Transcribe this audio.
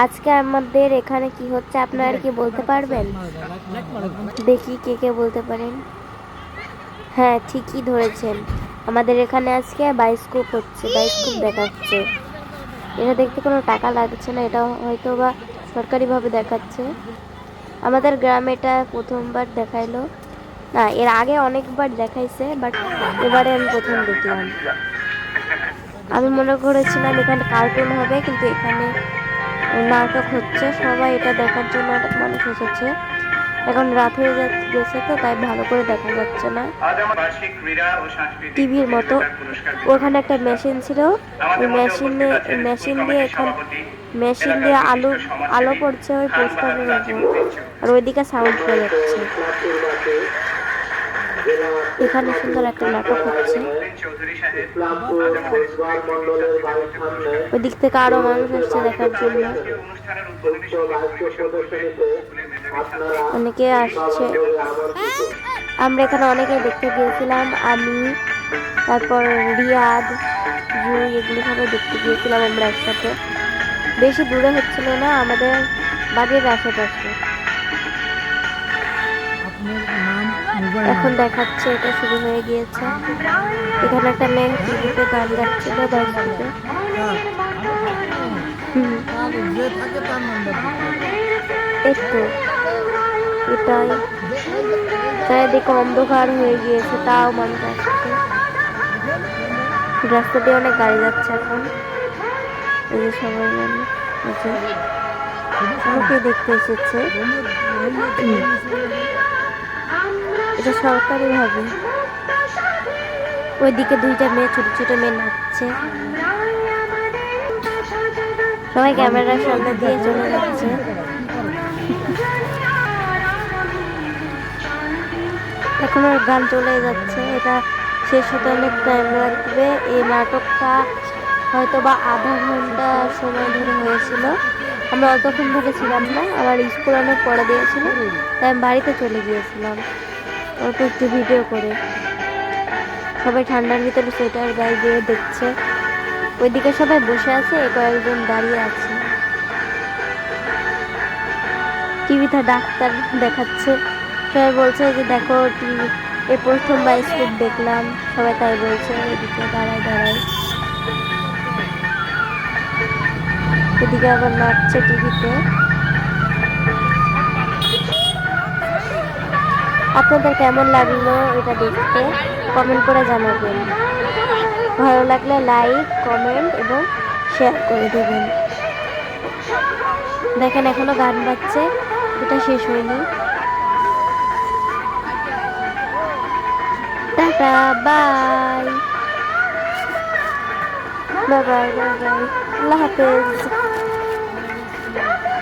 আজকে আমাদের এখানে কি হচ্ছে আপনারা কি বলতে পারবেন? দেখি কে কে বলতে পারেন। হ্যাঁ, ঠিকই ধরেছেন। আমাদের এখানে আজকে বায়োস্কোপ হচ্ছে, বায়োস্কোপ দেখাচ্ছে। এটা দেখতে কোনো টাকা লাগছে না, এটা হয়তো বা সরকারিভাবে দেখাচ্ছে। আমাদের গ্রামে এটা প্রথমবার দেখাইলো, না এর আগে অনেকবার দেখাইছে, বাট এবারে আমি প্রথম দেখলাম। আমি মনে করেছিলাম এখানে কার্টুন হবে, কিন্তু এখানে নাটক হচ্ছে। সবাই এটা দেখার জন্য অনেক মানুষ এসেছে। এখন রাত হয়ে গেছে তো তাই ভালো করে দেখা যাচ্ছে না টিভির মতো। ওখানে একটা মেশিন ছিল, ওই মেশিন দিয়ে আলো পড়ছে ওই পোস্টারের উপর, আর ওইদিকে সাউন্ড পাওয়া যাচ্ছে। এখানে সুন্দর একটা নাটক হচ্ছে। ওই দিক থেকে আরো মানুষ আসছে দেখার জন্য, অনেকে আসছে। আমরা এখানে অনেকে দেখতে গিয়েছিলাম, আমি, তারপর রিয়াদ, জুই, এগুলো সবাই দেখতে গিয়েছিলাম আমরা একসাথে। বেশি দূরে হচ্ছিল না, আমাদের বাড়ির আশেপাশে। এখন দেখাচ্ছে, এটা শুরু হয়ে গিয়েছে। এখানে একটা মেয়ে টিভিতে গান গাচ্ছিল, বায়োস্কোপে। এই তো এটাই, চারিদিকে অন্ধকার হয়ে গিয়েছে, তাও মানুষ আসছে। রাস্তা দিয়ে অনেক গাড়ি যাচ্ছে এখন। এই যে সবাই মানুষ আছে, আমাকে দেখতে এসেছে। এটা সরকারি ভাবে। ওইদিকে দুইটা মেয়ে, ছোট ছোট মেয়ে নাচছে। সবাই ক্যামেরার সামনে দিয়ে চলে যাচ্ছে। এখন আর গান চলে যাচ্ছে, এটা শেষ হতে অনেক টাইম লাগবে। এই নাটকটা হয়তো বা আধা ঘন্টা সময় ধরে হয়েছিল। আমরা অতক্ষণ ধরে ছিলাম না, আমার স্কুল অনেক পড়া দিয়েছিল, তাই আমি বাড়িতে চলে গিয়েছিলাম অল্প একটু ভিডিও করে। সবাই ঠান্ডার ভিতরে সোয়েটার গায়ে দিয়ে দেখছে। ওইদিকে সবাই বসে আছে, কয়েকজন দাঁড়িয়ে আছে। টিভিতে ডাক্তার দেখাচ্ছে, সবাই বলছে যে দেখো টিভি, এই প্রথম বায়োস্কোপ দেখলাম, সবাই তাই বলছে। এদিকে দাঁড়ায় দাঁড়ায়, এদিকে আবার নাচছে টিভিতে। আপনাদের কেমন লাগলো এটা দেখতে কমেন্ট করে জানাবেন। ভালো লাগলে লাইক, কমেন্ট এবং শেয়ার করে দেবেন। দেখেন এখনো গান বাজছে, এটা শেষ হয়নি। Tata, bye bye bye bye bye, আল্লাহ হাফেজ।